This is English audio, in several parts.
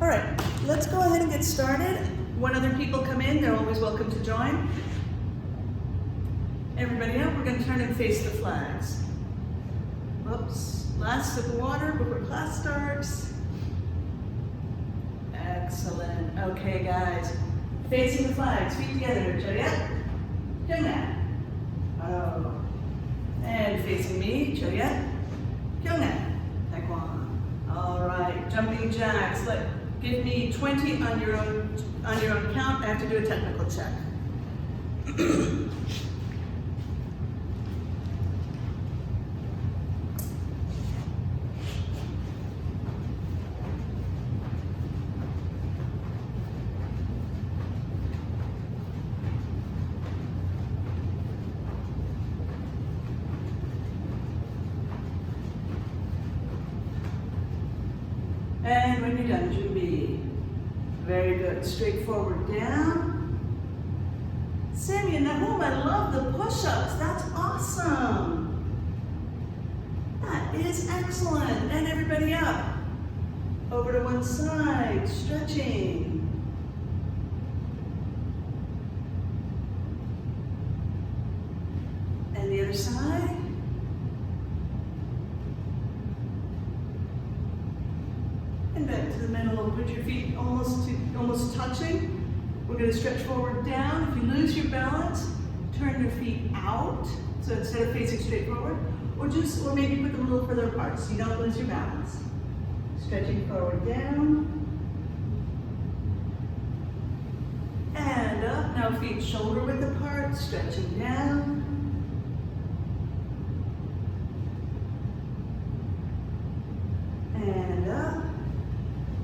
All right, let's go ahead and get started. When other people come in, they're always welcome to join. Everybody up, we're gonna turn and face the flags. Whoops, last sip of water before class starts. Excellent, okay guys. Facing the flags, feet together, Giletti. Kyungna. Oh. And facing me, Giletti. Kyungna. Taekwon. All right, jumping jacks. Give me 20 on your own count. I have to do a technical check. And when you're done, Jubi. Very good. Straight forward down. Sammy and Nahum, I love the push-ups. That's awesome. That is excellent. And everybody up. Over to one side, stretching. And the other side. And back to the middle. Put your feet almost touching. We're going to stretch forward down. If you lose your balance, turn your feet out. So instead of facing straight forward, or maybe put them a little further apart so you don't lose your balance. Stretching forward down. And up. Now feet shoulder width apart, stretching down. And up.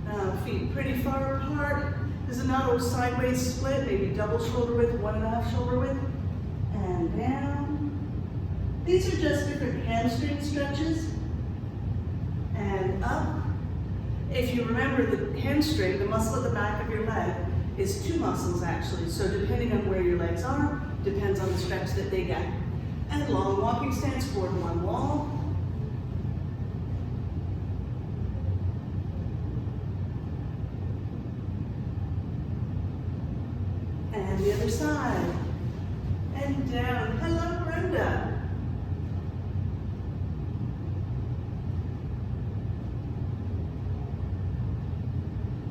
Now feet pretty far apart. This is not a sideways split, maybe double shoulder width, 1.5 shoulder width. And down. These are just different hamstring stretches. And up. If you remember, the hamstring, the muscle at the back of your leg, is 2 muscles actually. So depending on where your legs are, depends on the stretch that they get. And long walking stance, forward one wall. And the other side. And down. Hello, Brenda.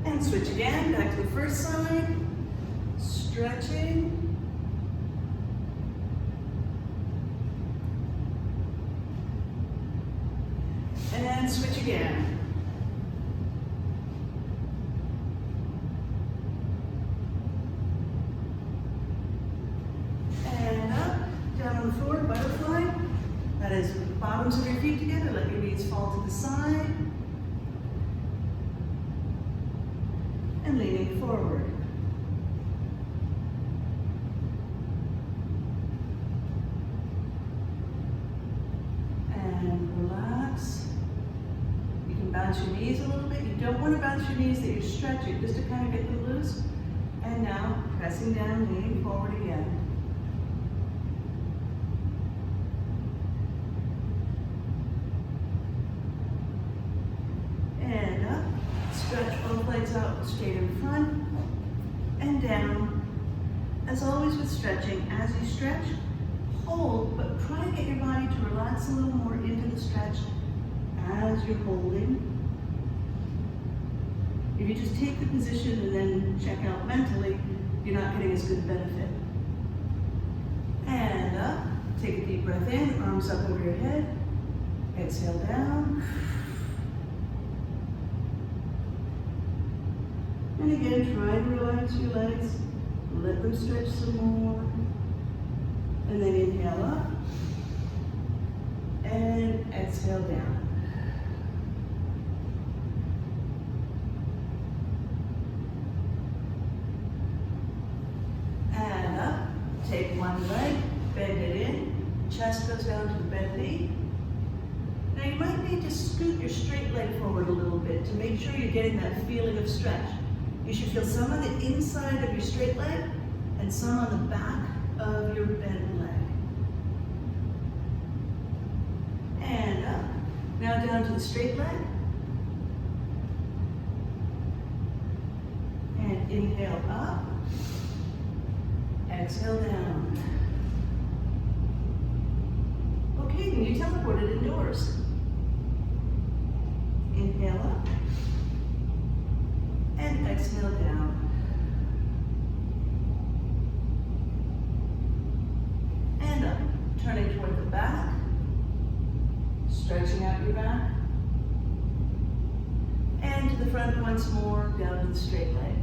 And switch again, back to the first side. Stretching. And switch again. And up, down on the floor, butterfly. That is bottoms of your feet together, let your knees fall to the side. And leaning forward. And relax. You can bounce your knees a little bit. You don't want to bounce your knees that you're stretching, just to kind of get them loose. And now, pressing down, leaning forward again. And up. Stretch both legs out straight in front and down. As always with stretching, as you stretch, hold, but try to get your body to relax a little more into the stretch as you're holding. If you just take the position and then check out mentally, you're not getting as good benefit. And up, take a deep breath in, arms up over your head, exhale down. And again, try to relax your legs, let them stretch some more. And then inhale up, and exhale down. And up, take one leg, bend it in, chest goes down to the bent knee. Now you might need to scoot your straight leg forward a little bit to make sure you're getting that feeling of stretch. You should feel some on the inside of your straight leg and some on the back of your bent leg. And up. Now down to the straight leg. And inhale up. Exhale down. Okay, then you teleported indoors. Inhale up. And exhale down. And up. Turning toward the back. Stretching out your back. And to the front once more, down to the straight leg.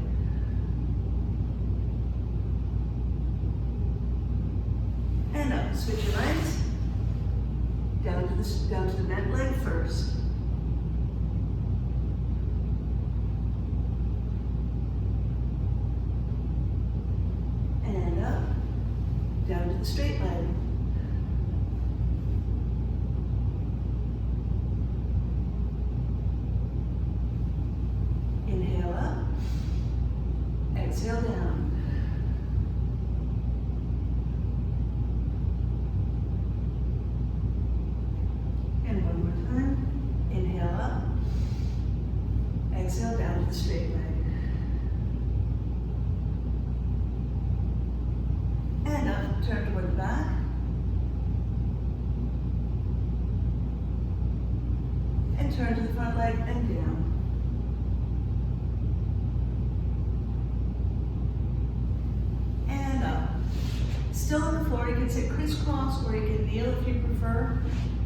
And up. Switch your legs. Down to the bent leg first. And up. Down to the straight leg. Inhale up. Exhale down. And one more time. Inhale up. Exhale down to the straight leg. And up, turn toward the back. And turn to the front leg and down. And up. Still on the floor, you can sit crisscross or you can kneel if you prefer.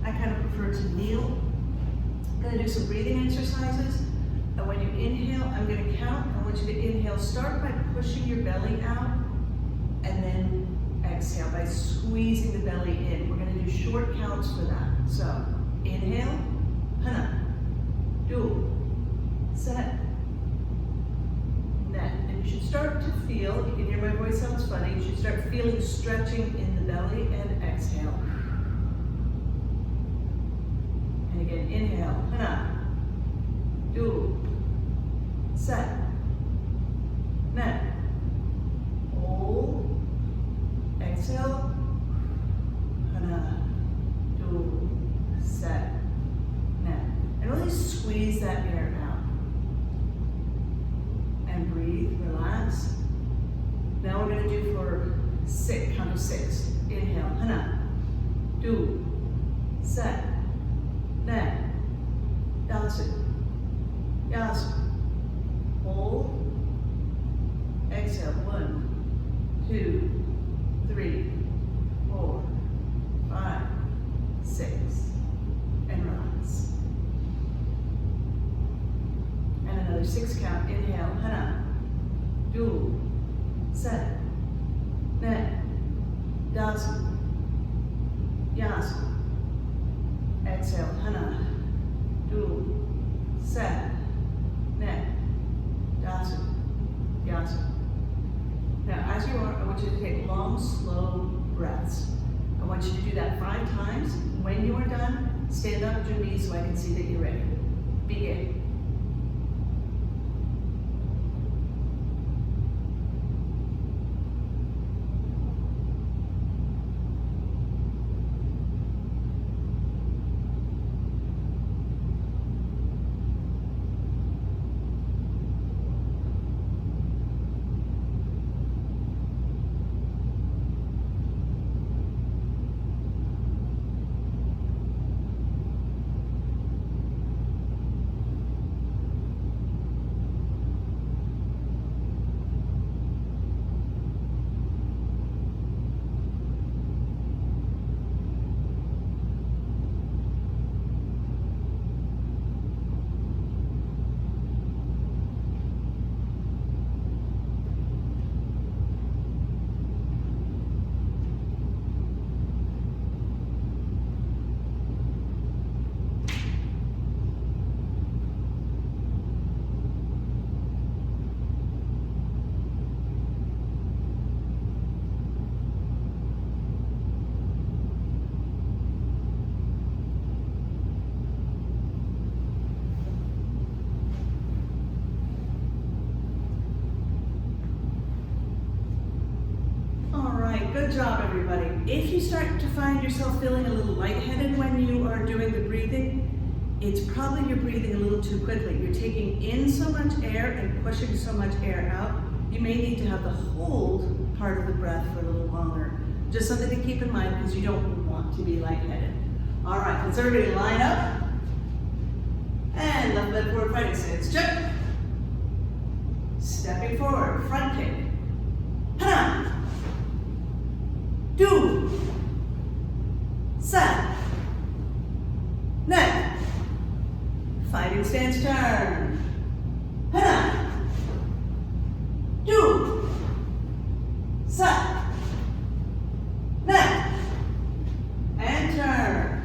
I kind of prefer to kneel. I'm going to do some breathing exercises. And when you inhale, I'm going to count. I want you to inhale. Start by pushing your belly out. And then exhale by squeezing the belly in. We're going to do short counts for that. So, inhale. Hana. Do. Set. Net. And you should start to feel, you can hear my voice sounds funny, you should start feeling stretching in the belly and exhale. And again, inhale. Hana. Do. Set. Net. Hold. Exhale. Hana. Do. Set. Net. And really squeeze that air out. And breathe. Relax. Now we're going to do for six. Count of six. Inhale. Hana. Do. Set. Net. Dasu. Yasu. Hold. Exhale. 1, 2, 3, 4, 5, 6. And relax. And another 6 count. Inhale. Hana. Do. Set. Net. Dasu. Yasu. Exhale. Hana. Do. Set. Net. Dasu. Yasu. Now, as you are, I want you to take long, slow breaths. I want you to do that 5 times. When you are done, stand up to your knees so I can see that you're ready. Begin. Good job, everybody. If you start to find yourself feeling a little lightheaded when you are doing the breathing, it's probably you're breathing a little too quickly. You're taking in so much air and pushing so much air out. You may need to have the hold part of the breath for a little longer. Just something to keep in mind because you don't want to be lightheaded. All right, let's everybody line up. And left leg forward fighting stance. Jump. Stepping forward, front kick. Hana. Do. Set. Neck. Fighting stance turn. Hana. Do. Set. Neck. And turn.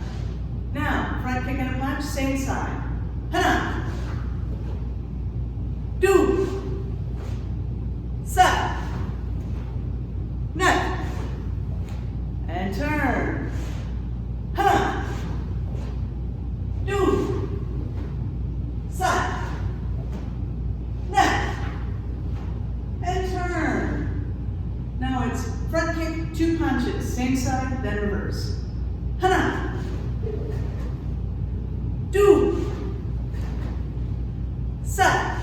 Now, front kick and a punch, same side. Hana. Do. Set. Neck. And turn. Hana. Do. Set. Neck. And turn. Now it's front kick, 2 punches, same side, then reverse. Hana. Do. Set.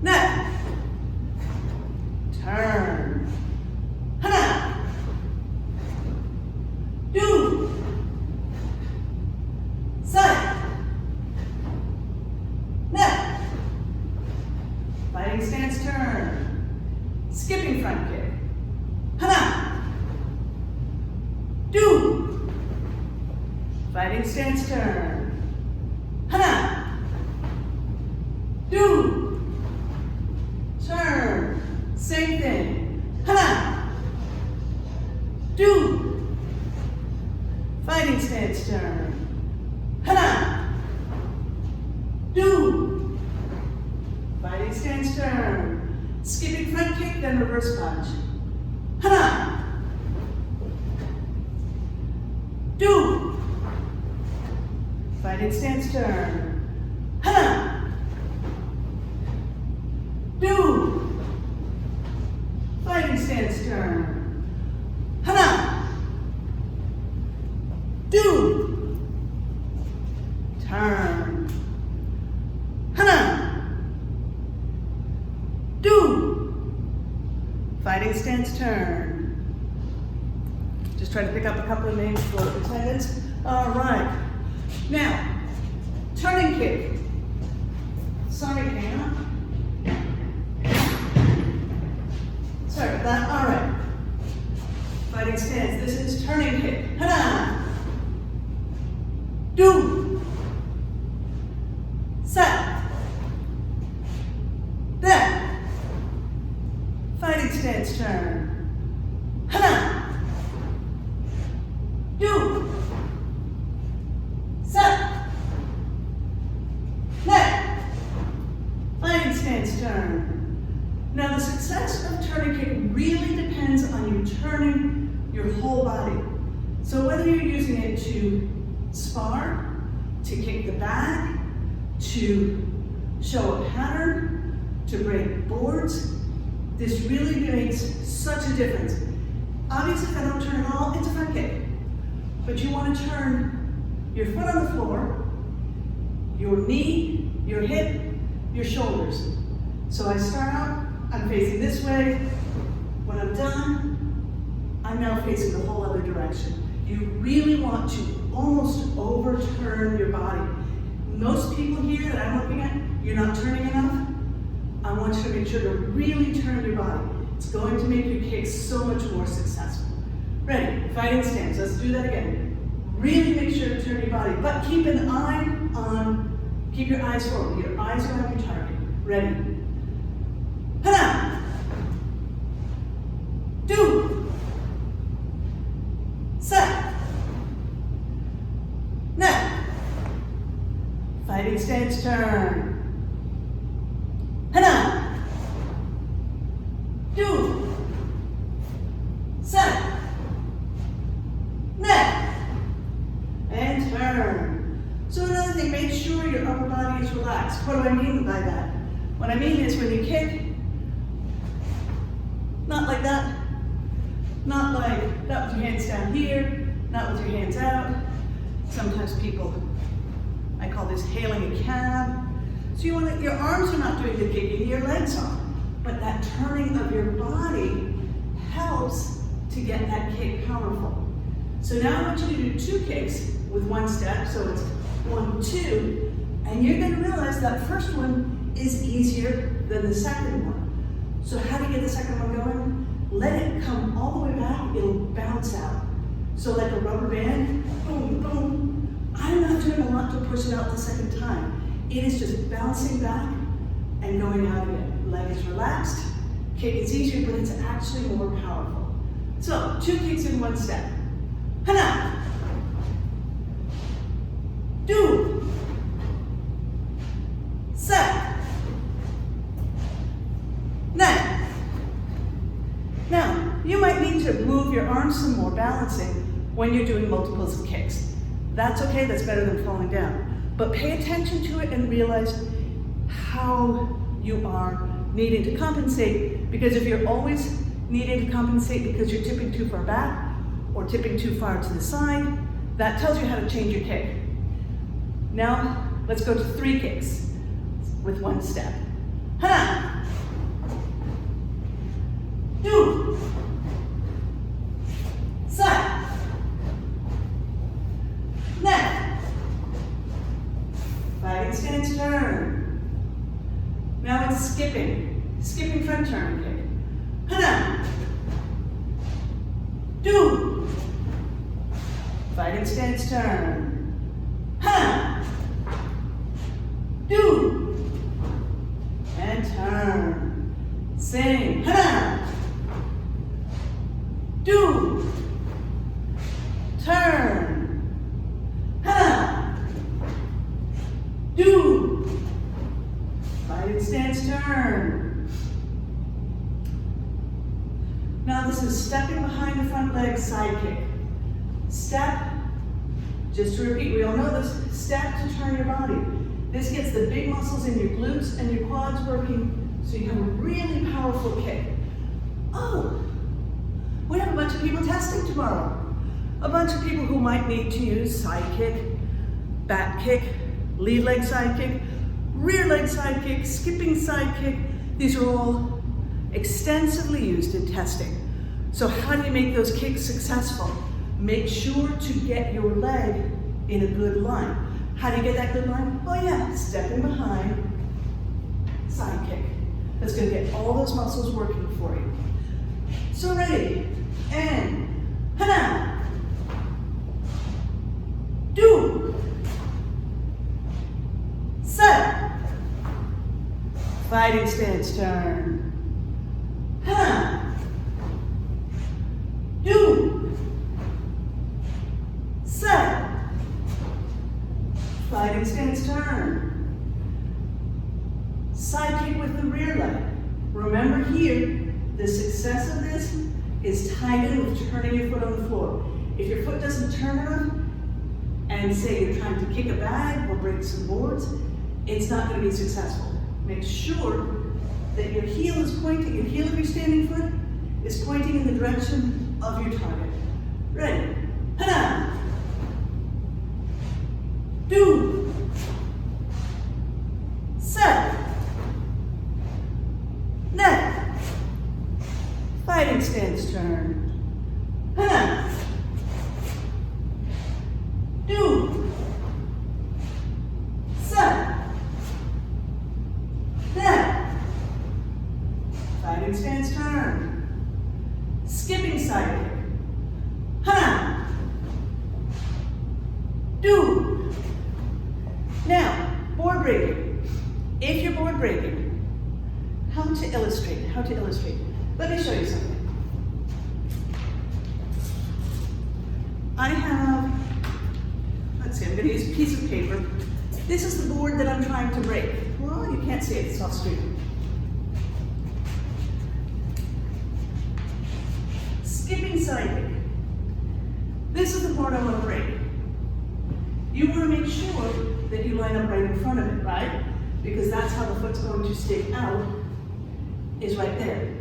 Neck. Turn. Hana. Do. Set. Neck. Fighting stance turn. Skipping front kick. Hana. Do. Fighting stance turn. Hana. Do. Turn. Same thing. Hana. Do. Fighting stance turn. Hana. Do. Fighting stance turn. Skipping front kick, then reverse punch. Hana. Do. Fighting stance turn. Hana. Do. Fighting stance turn. Hana. Do. Turn. Hana. Do. Fighting stance turn. Just try to pick up a couple of names for attendance. All right. Now, turning kick. Sorry, Hannah. Sorry about that. All right. Fighting stance. This is turning kick. Hana. Do. Set. Then. Fighting stance turn. Hana. Do. Set. Neck. Fighting stance turn. Now the success of turning kick really depends on you turning your whole body. So whether you're using it to spar, to kick the bag, to show a pattern, to break boards, this really makes such a difference. Obviously, if I don't turn at all, it's a front kick. But you want to turn your foot on the floor, your knee, your hip, your shoulders. So I start out, I'm facing this way. When I'm done, I'm now facing the whole other direction. You really want to almost overturn your body. Most people here that I'm looking at, you're not turning enough. I want you to make sure to really turn your body. It's going to make your kicks so much more successful. Ready, fighting stance, let's do that again. Really make sure to turn your body, but keep an eye on, keep your eyes forward. Your eyes are on your target. Ready. Hana. Do. Set. Neck. Fighting stance turn. Hana. Do. Set. Neck. And turn. So another thing, make sure your upper body is relaxed. What do I mean by that? What I mean is when you kick, not like that, not like that with your hands down here, not with your hands out. Sometimes people, I call this hailing a cab. So you want to, your arms are not doing the kicking, your legs are. But that turning of your body helps to get that kick powerful. So now I want you to do 2 kicks with 1 step. So it's 1, 2, and you're going to realize that first one is easier than the second one. So how do you get the second one going? Let it come all the way back, it'll bounce out. So like a rubber band, boom, boom. I'm not doing a lot to push it out the second time. It is just bouncing back and going out again. Leg is relaxed, kick is easier, but it's actually more powerful. So 2 kicks in 1 step. Hana. Do. Set. Now, you might need to move your arms some more, balancing, when you're doing multiples of kicks. That's okay, that's better than falling down. But pay attention to it and realize how you are needing to compensate, because if you're always needing to compensate because you're tipping too far back or tipping too far to the side, that tells you how to change your kick. Now, let's go to 3 kicks with 1 step. Ha! Do. Side. Neck. Fighting stance turn. Now it's skipping. Skipping front turn kick. Hana. Do. Fighting stance turn. Hana. Do. And turn. Sing. Hana. Do. Turn. Hana. Do. Fighting stance turn. Now this is stepping behind the front leg, side kick. Step, just to repeat, we all know this, step to turn your body. This gets the big muscles in your glutes and your quads working, so you have a really powerful kick. Oh, we have a bunch of people testing tomorrow. A bunch of people who might need to use side kick, back kick, lead leg side kick, rear leg side kick, skipping side kick. These are all extensively used in testing. So how do you make those kicks successful? Make sure to get your leg in a good line. How do you get that good line? Oh yeah, stepping behind, side kick. That's gonna get all those muscles working for you. So ready, and hana. Do. Set. Fighting stance turn. Ha. Do. Set. Fighting stance turn. Side kick with the rear leg. Remember here, the success of this is tied in with turning your foot on the floor. If your foot doesn't turn enough, and say you're trying to kick a bag or break some boards, it's not going to be successful. Make sure that your heel is pointing, your heel of your standing foot is pointing in the direction of your target. Ready? Hana. Do. Set. Neck. Fighting stance turn. Hana. Do. Set. Neck. Fighting stance turn. Skipping side kick. Hana. Do. Now, board breaking. If you're board breaking, how to illustrate? Let me show you something. I have, let's see, I'm going to use a piece of paper. This is the board that I'm trying to break. Well, you can't see it, it's off screen. Skipping side kick. This is the board I want to break. You want to make sure that you line up right in front of it, right? Because that's how the foot's going to stick out, is right there.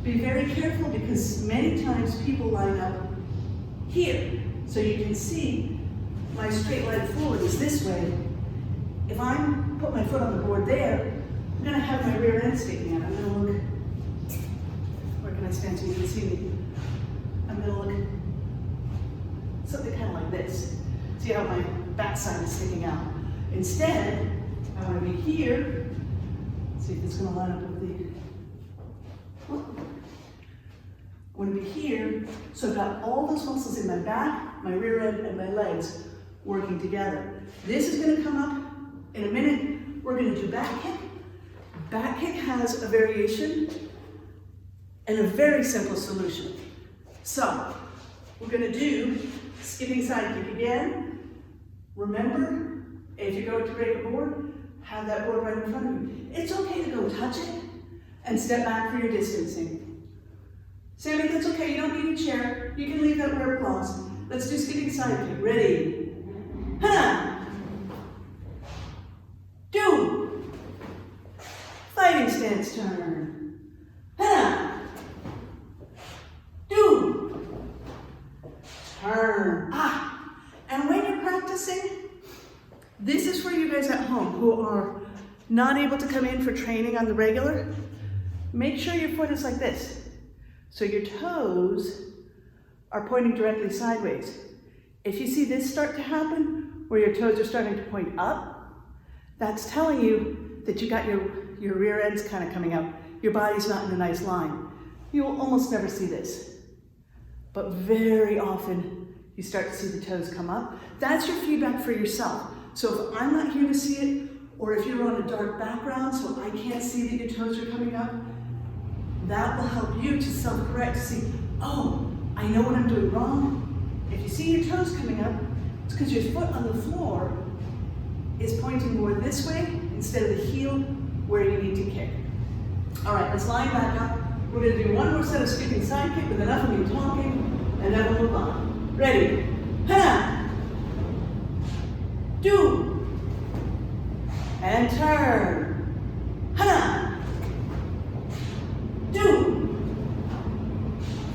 Be very careful because many times people line up here. So you can see my straight leg forward is this way, if I put my foot on the board there, I'm gonna have my rear end sticking out. I'm gonna look, where can I stand so you can see me? I'm gonna look something kind of like this. See how my backside is sticking out. Instead, I wanna be here. See if it's gonna line up with the, I want to be here, so I've got all those muscles in my back, my rear end, and my legs working together. This is going to come up in a minute. We're going to do back kick. Back kick has a variation and a very simple solution. So, we're going to do skipping side kick again. Remember, if you go to break a board, have that board right in front of you. It's okay to go touch it and step back for your distancing. Sammy, that's okay, you don't need a chair. You can leave that where it belongs. Let's do skipping side kick. Ready? Ha! Do! Fighting stance turn. Ha! Do! Turn. Ah! And when you're practicing, this is for you guys at home who are not able to come in for training on the regular. Make sure your foot is like this. So your toes are pointing directly sideways. If you see this start to happen, where your toes are starting to point up, that's telling you that you got your rear ends kind of coming out. Your body's not in a nice line. You'll almost never see this. But very often, you start to see the toes come up. That's your feedback for yourself. So if I'm not here to see it, or if you're on a dark background so I can't see that your toes are coming up, that will help you to self-correct, to see, oh, I know what I'm doing wrong. If you see your toes coming up, it's because your foot on the floor is pointing more this way instead of the heel where you need to kick. All right, let's line back up. We're going to do one more set of skipping side kick with enough of me talking, and then we'll move on. Ready? Ha! Do! And turn. Ha! Do!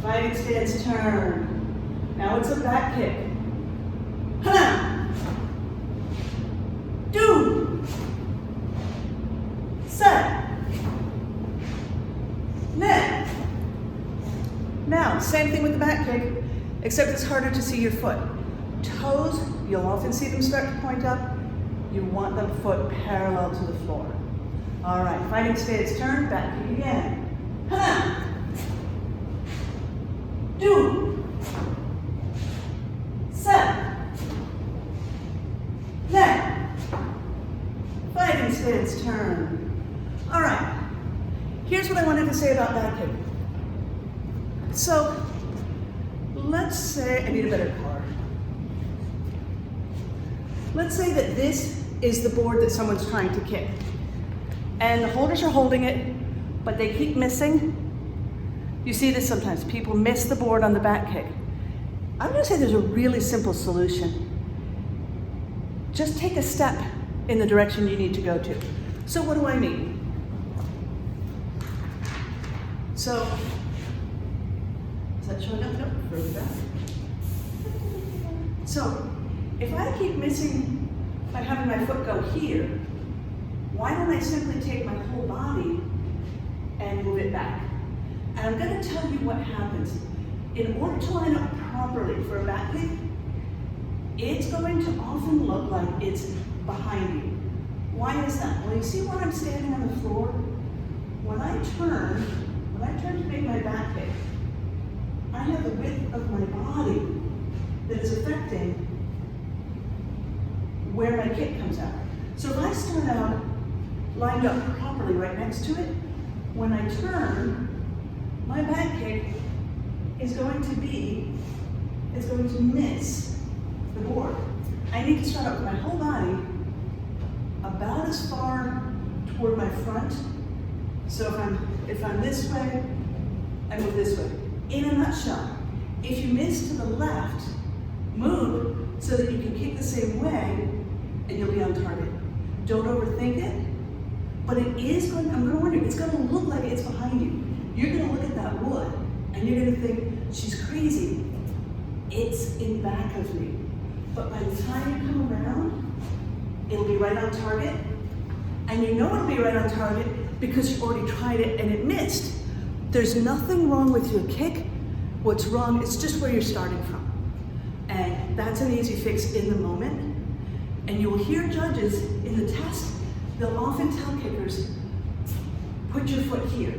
Fighting stance turn. Now it's a back kick. Ha! Do! Set. Net. Now, same thing with the back kick, except it's harder to see your foot. Toes, you'll often see them start to point up. You want the foot parallel to the floor. All right, fighting stance turn, back kick again. Ha! Do! Set. Net. Fighting stance turn. All right, here's what I wanted to say about back kick. So, let's say, I need a better card. Let's say that this is the board that someone's trying to kick. And the holders are holding it, but they keep missing. You see this sometimes. People miss the board on the back kick. I'm gonna say there's a really simple solution. Just take a step in the direction you need to go to. So what do I mean? So, is that showing up? No, further back. So, if I keep missing by having my foot go here, why don't I simply take my whole body and move it back? And I'm going to tell you what happens. In order to line up properly for a back kick, it's going to often look like it's behind you. Why is that? Well, you see where I'm standing on the floor? When I turn to make my back kick, I have the width of my body that is affecting where my kick comes out. So if I start out lined up properly right next to it, when I turn, my back kick is going to miss the board. I need to start out with my whole body about as far toward my front. So if I'm this way, I move this way. In a nutshell, if you miss to the left, move so that you can kick the same way and you'll be on target. Don't overthink it, but it is going, I'm going to warn you, it's going to look like it's behind you. You're going to look at that wood and you're going to think, she's crazy. It's in back of me. but by the time you come around, it'll be right on target. And you know it'll be right on target because you already tried it and it missed. There's nothing wrong with your kick. What's wrong is just where you're starting from. And that's an easy fix in the moment. And you will hear judges in the test, they'll often tell kickers, put your foot here.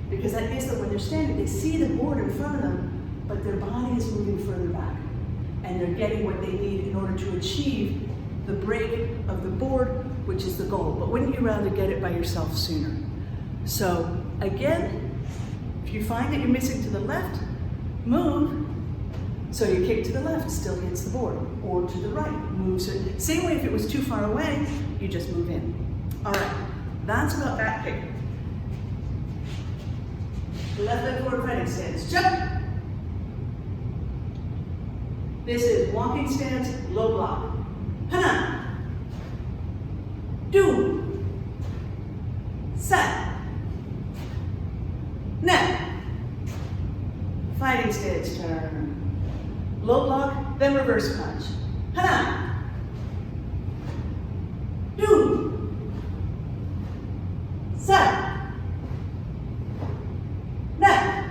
Because that means that when they're standing, they see the board in front of them, but their body is moving further back. And they're getting what they need in order to achieve the break of the board, which is the goal. But wouldn't you rather get it by yourself sooner? So again, if you find that you're missing to the left, move. So you kick to the left, still hits the board, or to the right, moves it. Same way if it was too far away, you just move in. All right, that's about that kick. Left leg forward fighting stance, jump. This is walking stance, low block. Hana. Do. Set. Net. Fighting stance turn. Low block, then reverse punch. Hana. Do. Set. Net.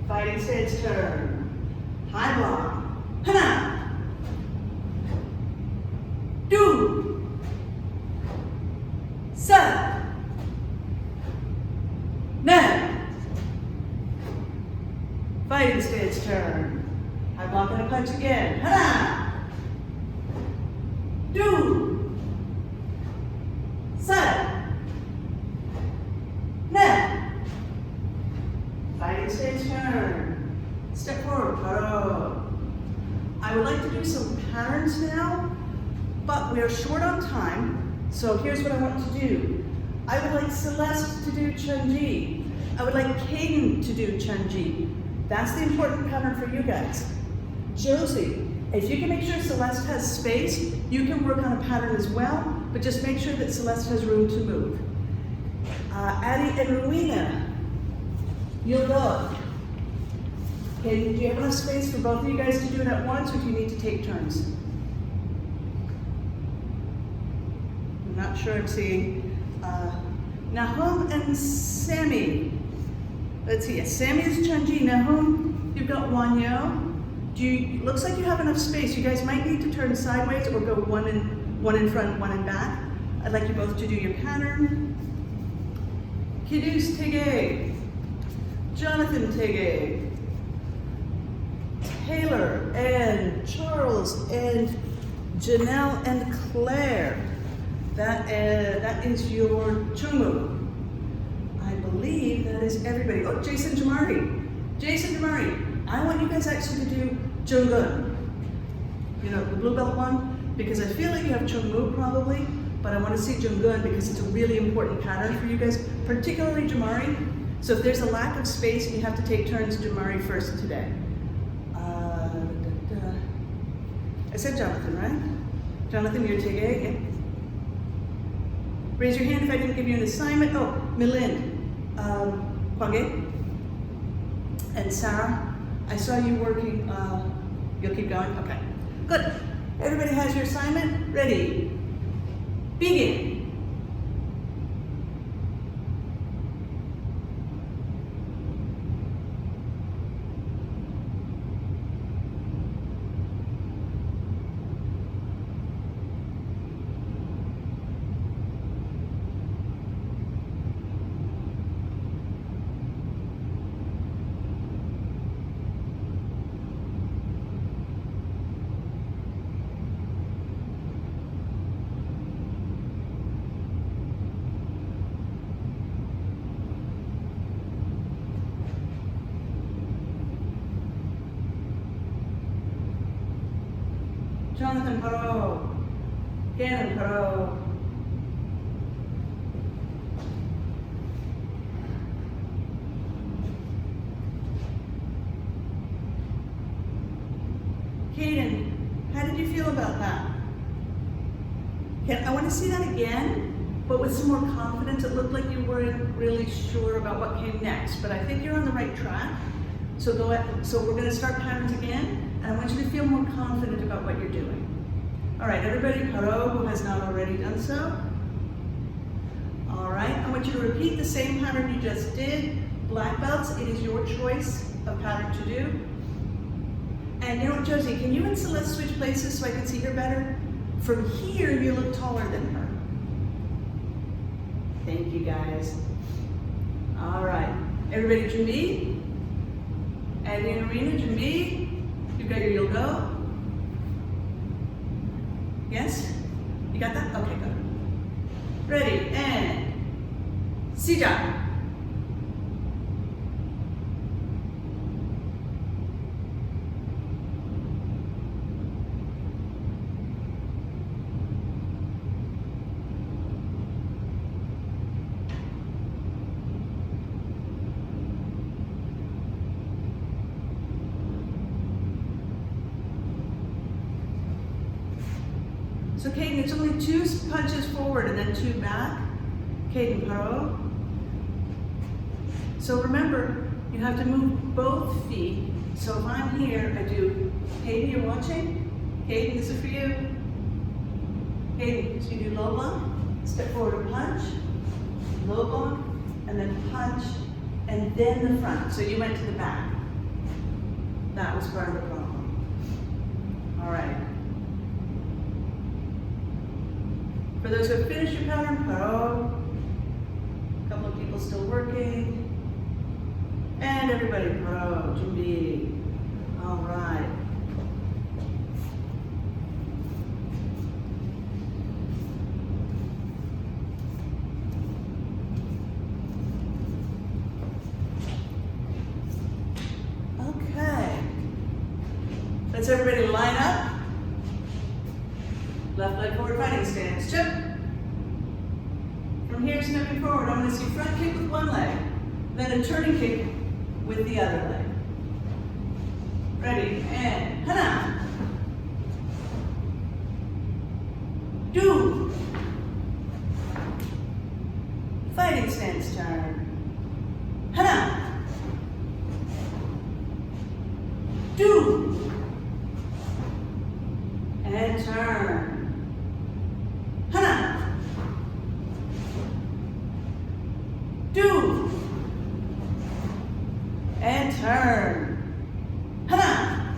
Fighting stance turn. High block. Hana. Do. Set. Net. Fighting stance turn. High block and a punch again. Hana. Do. Set. Net. Fighting stance turn. Step forward, paro. I would like to do some patterns now, but we are short on time, so here's what I want to do. I would like Celeste to do Chun-Ji. I would like Caden to do Chun-Ji. That's the important pattern for you guys. Josie, if you can make sure Celeste has space, you can work on a pattern as well, but just make sure that Celeste has room to move. Addie and Rowena, you'll go. Okay, do you have enough space for both of you guys to do it at once, or do you need to take turns? I'm not sure I'm seeing. Nahum and Sammy. Let's see, yes, Sammy is Chun-Ji. Nahum, you've got Wanyo. Looks like you have enough space. You guys might need to turn sideways or go one in front, one in back. I'd like you both to do your pattern. Kidus Tege. Jonathan Tege. Taylor and Charles and Janelle and Claire. That is your Chungu. I believe that is everybody. Oh, Jason Jamari. Jason Jamari, I want you guys actually to do Jungun. You know, the blue belt one, because I feel like you have Chungu probably, but I want to see Jungun because it's a really important pattern for you guys, particularly Jamari. So if there's a lack of space and you have to take turns, Jamari first today. I said Jonathan, right? Jonathan, you're Tege, yeah? Raise your hand if I didn't give you an assignment. Oh, Milind, Kwage, and Sarah, I saw you working, you'll keep going? Okay, good. Everybody has your assignment? Ready? Begin. Jonathan Paro, Gannon Paro. Caden, how did you feel about that? I want to see that again, but with some more confidence. It looked like you weren't really sure about what came next, but I think you're on the right track. So we're going to start patterns again. And I want you to feel more confident about what you're doing. All right, everybody, paro who has not already done so. All right, I want you to repeat the same pattern you just did. Black belts, it is your choice of pattern to do. And you know what, Josie, can you and Celeste switch places so I can see her better? From here, you look taller than her. Thank you, guys. All right, everybody, Jimmy? Andy and Arena, Jimmy? You've got your you'll go? Yes? You got that? Okay, good. Ready, and Sija. So Caden, it's only 2 punches forward and then 2 back. Caden, paro. So remember, you have to move both feet. So if I'm here, I do, Caden, you're watching? Caden, this is for you. Caden, so you do low block, step forward and punch, low block, and then punch, and then the front. So you went to the back. That was part of the problem. All right. For those who have finished your pattern, paro. A couple of people still working. And everybody, paro, jumbi. All right. Okay. Let's everybody line up. Left leg forward fighting stance. Chip. From here, stepping forward, I'm going to see front kick with one leg, then a turning kick with the other leg. Ready, and hana. Do. Fighting stance turn. Hana. Do. And turn. Hana. Do. And turn. Hana.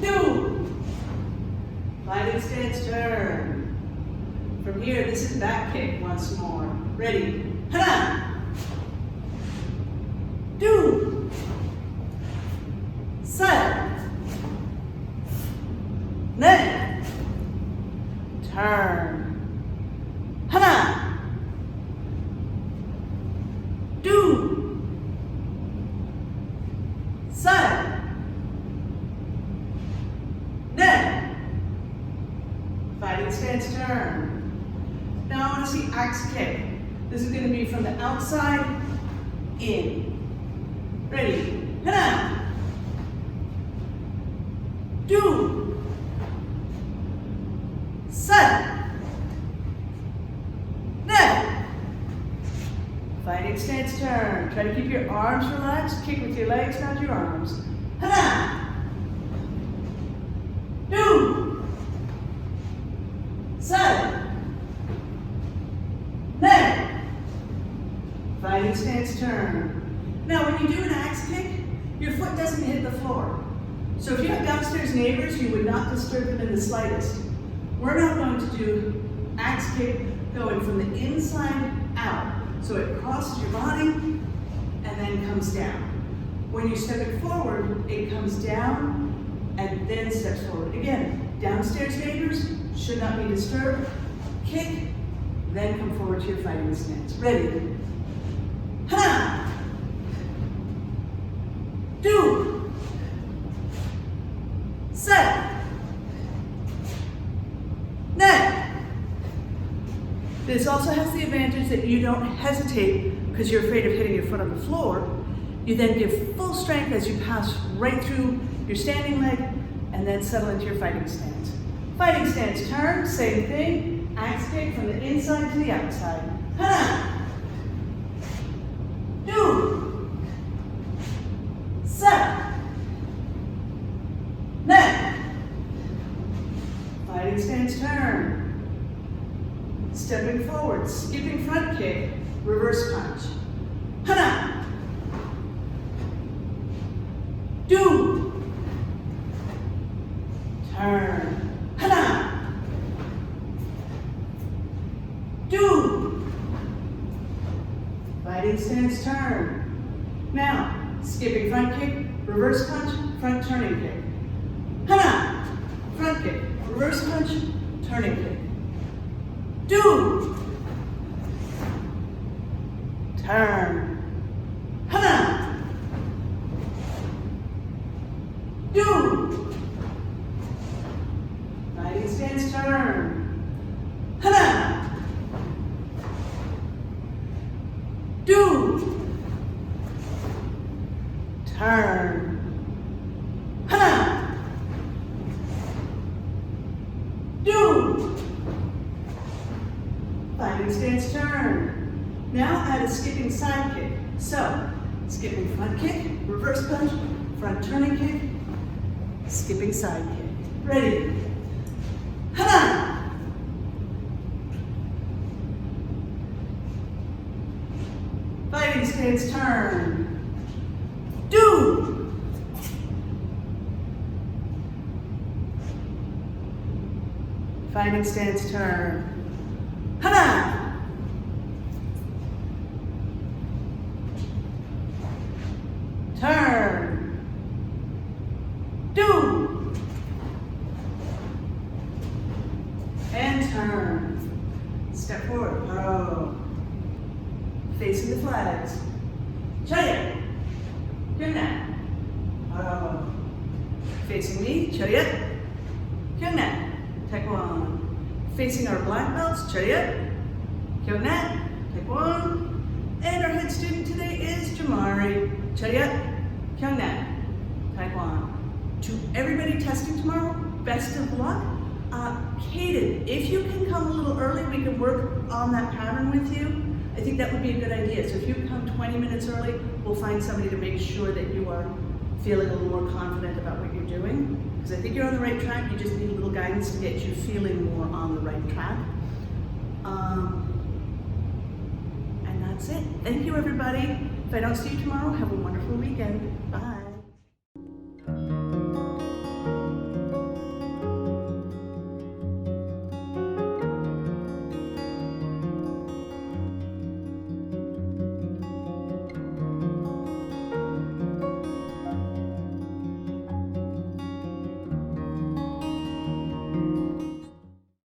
Do. Fighting stance turn. From here, this is back kick once more. Ready. Hana. Do. Side. Then. Turn. Hana. Do. Side. Then. Fighting stance turn. Now I want to see axe kick. This is going to be from the outside in. Ready. Hana. Do. Side. Then. Fighting stance turn. Try to keep your arms relaxed. Kick with your legs, not your arms. Hana. Do. Side. Then. Fighting stance turn. Now when you do an axe kick, your foot doesn't hit the floor. So if you have downstairs neighbors, you would not disturb them in the slightest. We're now going to do axe kick going from the inside out. So it crosses your body and then comes down. When you step it forward, it comes down and then steps forward. Again, downstairs neighbors should not be disturbed. Kick, then come forward to your fighting stance. Ready? Ha! Do. Set. Net. This also has the advantage that you don't hesitate because you're afraid of hitting your foot on the floor. You then give full strength as you pass right through your standing leg and then settle into your fighting stance. Fighting stance turn, same thing. Axe kick from the inside to the outside. Ha! Do. Set. stepping forward, skipping front kick, reverse punch. Hana. Do. Turn. Hana. Do. Fighting stance, turn. Now, skipping front kick, reverse punch, front turning kick. Hana. Front kick, reverse punch, turning kick. Do. Turn. Hana. Do. Fighting stance, turn. Hana. Do. Turn. Hana. Do. Fighting stance, turn. Now add a skipping side kick. So, skipping front kick, reverse punch, front turning kick, skipping side kick. Ready? Hana! Fighting stance, turn. Do! Fighting stance, turn. Hana! Turn. Do. And turn. Step forward. Paro. Facing the flags. Chaya. Kyungna. Paro. Facing me. Chaya. Kyungna. Taekwon. Facing our black belts. Chaya. Kyungna. Taekwon. And our head student today is Jamari. Chariot, Kyungna, Taekwon. To everybody testing tomorrow, best of luck. Kaden, if you can come a little early, we can work on that pattern with you. I think that would be a good idea. So if you come 20 minutes early, we'll find somebody to make sure that you are feeling a little more confident about what you're doing. Because I think you're on the right track. You just need a little guidance to get you feeling more on the right track. And that's it. Thank you, everybody. If I don't see you tomorrow, have a wonderful